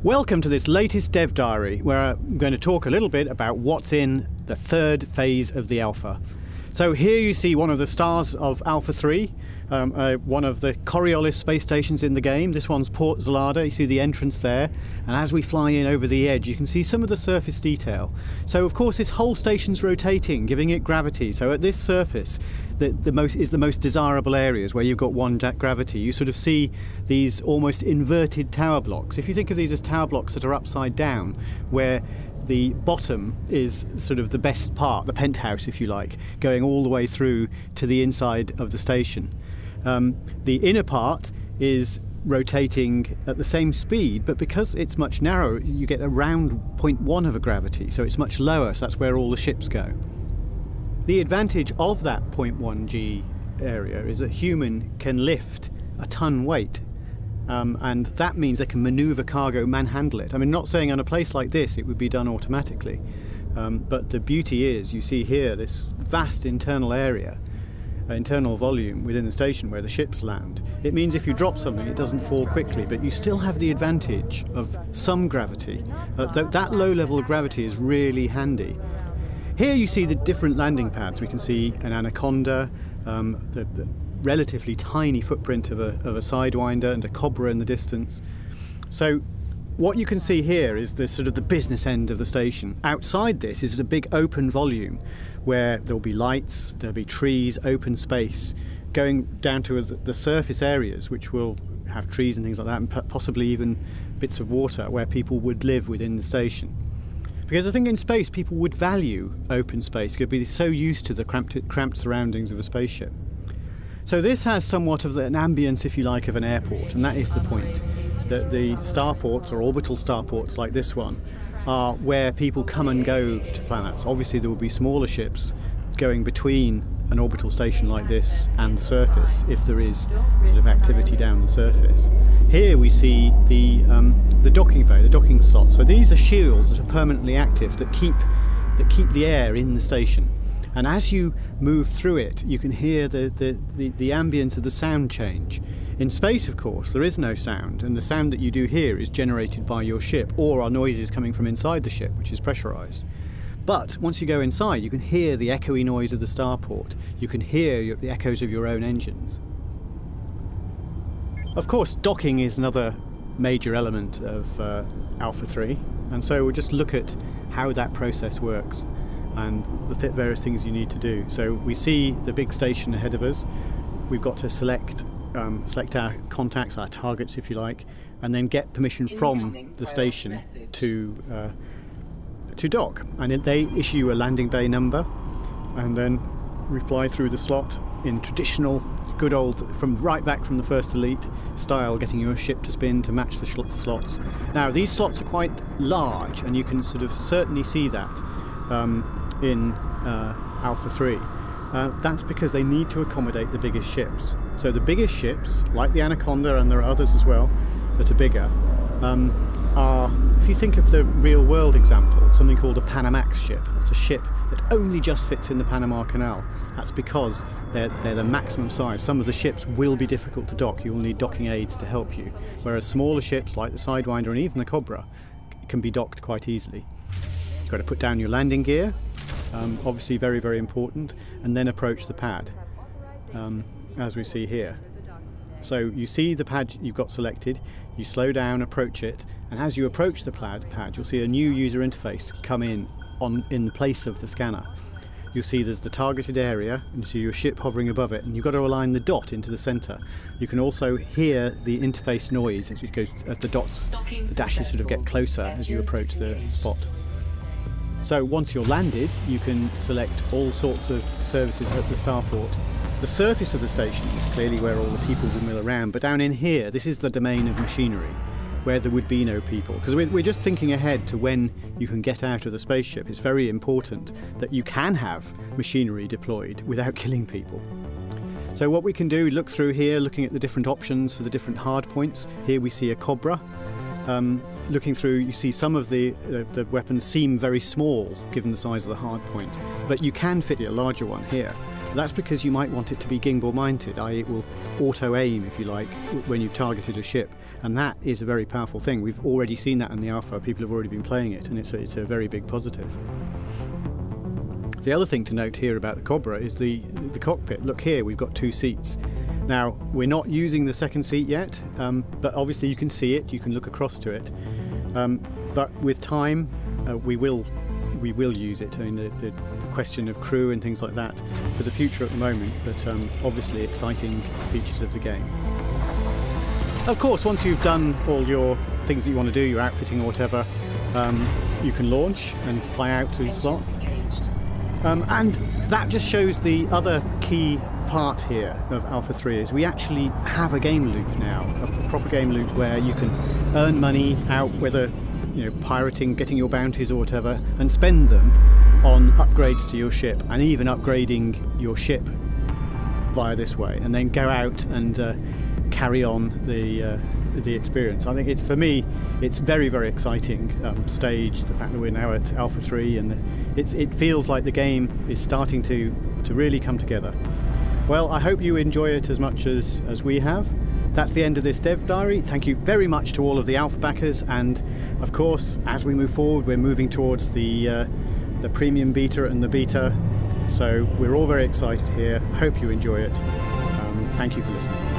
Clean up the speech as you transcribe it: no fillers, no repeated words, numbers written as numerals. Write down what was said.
Welcome to this latest dev diary, where I'm going to talk a little bit about what's in the third phase of the Alpha. So here you see one of the stars of Alpha 3, one of the Coriolis space stations in the game. This one's Port Zalada. You see the entrance there, and as we fly in over the edge you can see some of the surface detail. So of course this whole station's rotating, giving it gravity. So at this surface the most desirable areas where you've got one gravity. You sort of see these almost inverted tower blocks. If you think of these as tower blocks that are upside down, where the bottom is sort of the best part, the penthouse if you like, going all the way through to the inside of the station. The inner part is rotating at the same speed, but because it's much narrower, you get around 0.1 of a gravity, so it's much lower, so that's where all the ships go. The advantage of that 0.1 g area is that human can lift a ton weight. And that means they can manoeuvre cargo, manhandle it. I mean, not saying on a place like this it would be done automatically, but the beauty is, you see here this vast internal area, internal volume within the station where the ships land. It means if you drop something it doesn't fall quickly, but you still have the advantage of some gravity. That low level of gravity is really handy. Here you see the different landing pads. We can see an Anaconda, the relatively tiny footprint of a Sidewinder, and a Cobra in the distance. So what you can see here is the sort of the business end of the station. Outside this is a big open volume where there'll be lights, there'll be trees, open space, going down to the surface areas, which will have trees and things like that, and possibly even bits of water where people would live within the station. Because I think in space people would value open space, could be so used to the cramped surroundings of a spaceship. So this has somewhat of an ambience, if you like, of an airport, and that is the point. That the starports, or orbital starports like this one, are where people come and go to planets. Obviously there will be smaller ships going between an orbital station like this and the surface, if there is sort of activity down the surface. Here we see the docking bay, the docking slot. So these are shields that are permanently active, that keep the air in the station. And as you move through it, you can hear the ambience of the sound change. In space, of course, there is no sound, and the sound that you do hear is generated by your ship, or are noises coming from inside the ship, which is pressurized. But once you go inside, you can hear the echoey noise of the starport. You can hear the echoes of your own engines. Of course, docking is another major element of Alpha 3, and so we'll just look at how that process works and the various things you need to do. So we see the big station ahead of us. We've got to select our contacts, our targets if you like, and then get permission from the station to dock. And they issue a landing bay number, and then we fly through the slot in traditional good old, right back from the first Elite style, getting your ship to spin to match the slots. Now these slots are quite large, and you can sort of certainly see that in Alpha 3. That's because they need to accommodate the biggest ships. So the biggest ships, like the Anaconda, and there are others as well that are bigger, are, if you think of the real world example, something called a Panamax ship. It's a ship that only just fits in the Panama Canal. That's because they're the maximum size. Some of the ships will be difficult to dock. You'll need docking aids to help you. Whereas smaller ships like the Sidewinder and even the Cobra can be docked quite easily. You've got to put down your landing gear, obviously very, very important, and then approach the pad, as we see here. So you see the pad you've got selected, you slow down, approach it, and as you approach the pad, you'll see a new user interface come in the place of the scanner. You'll see there's the targeted area, and you see your ship hovering above it, and you've got to align the dot into the centre. You can also hear the interface noise as the dashes sort of get closer as you approach the spot. So once you're landed, you can select all sorts of services at the starport. The surface of the station is clearly where all the people will mill around, but down in here, this is the domain of machinery, where there would be no people. Because we're just thinking ahead to when you can get out of the spaceship. It's very important that you can have machinery deployed without killing people. So what we can do, look through here, looking at the different options for the different hard points. Here we see a Cobra. Looking through, you see some of the weapons seem very small given the size of the hard point, but you can fit a larger one here. That's because you might want it to be gimbal mounted, i.e. it will auto-aim, if you like, when you've targeted a ship. And that is a very powerful thing. We've already seen that in the alpha. People have already been playing it, and it's a very big positive. The other thing to note here about the Cobra is the cockpit. Look here, we've got 2 seats. Now, we're not using the second seat yet, but obviously you can see it, you can look across to it. But with time, we will use it. I mean, the question of crew and things like that for the future at the moment, but obviously exciting features of the game. Of course, once you've done all your things that you want to do, your outfitting or whatever, you can launch and fly out to the slot. And that just shows the other key part here of Alpha 3 is we actually have a game loop now, a proper game loop where you can earn money out, whether pirating, getting your bounties or whatever, and spend them on upgrades to your ship and even upgrading your ship via this way, and then go out and carry on the experience. I think for me it's very, very exciting stage, the fact that we're now at Alpha 3 and it feels like the game is starting to really come together. Well, I hope you enjoy it as much as we have. That's the end of this dev diary. Thank you very much to all of the alpha backers, and of course as we move forward we're moving towards the premium beta and the beta, so we're all very excited here. Hope you enjoy it. Thank you for listening.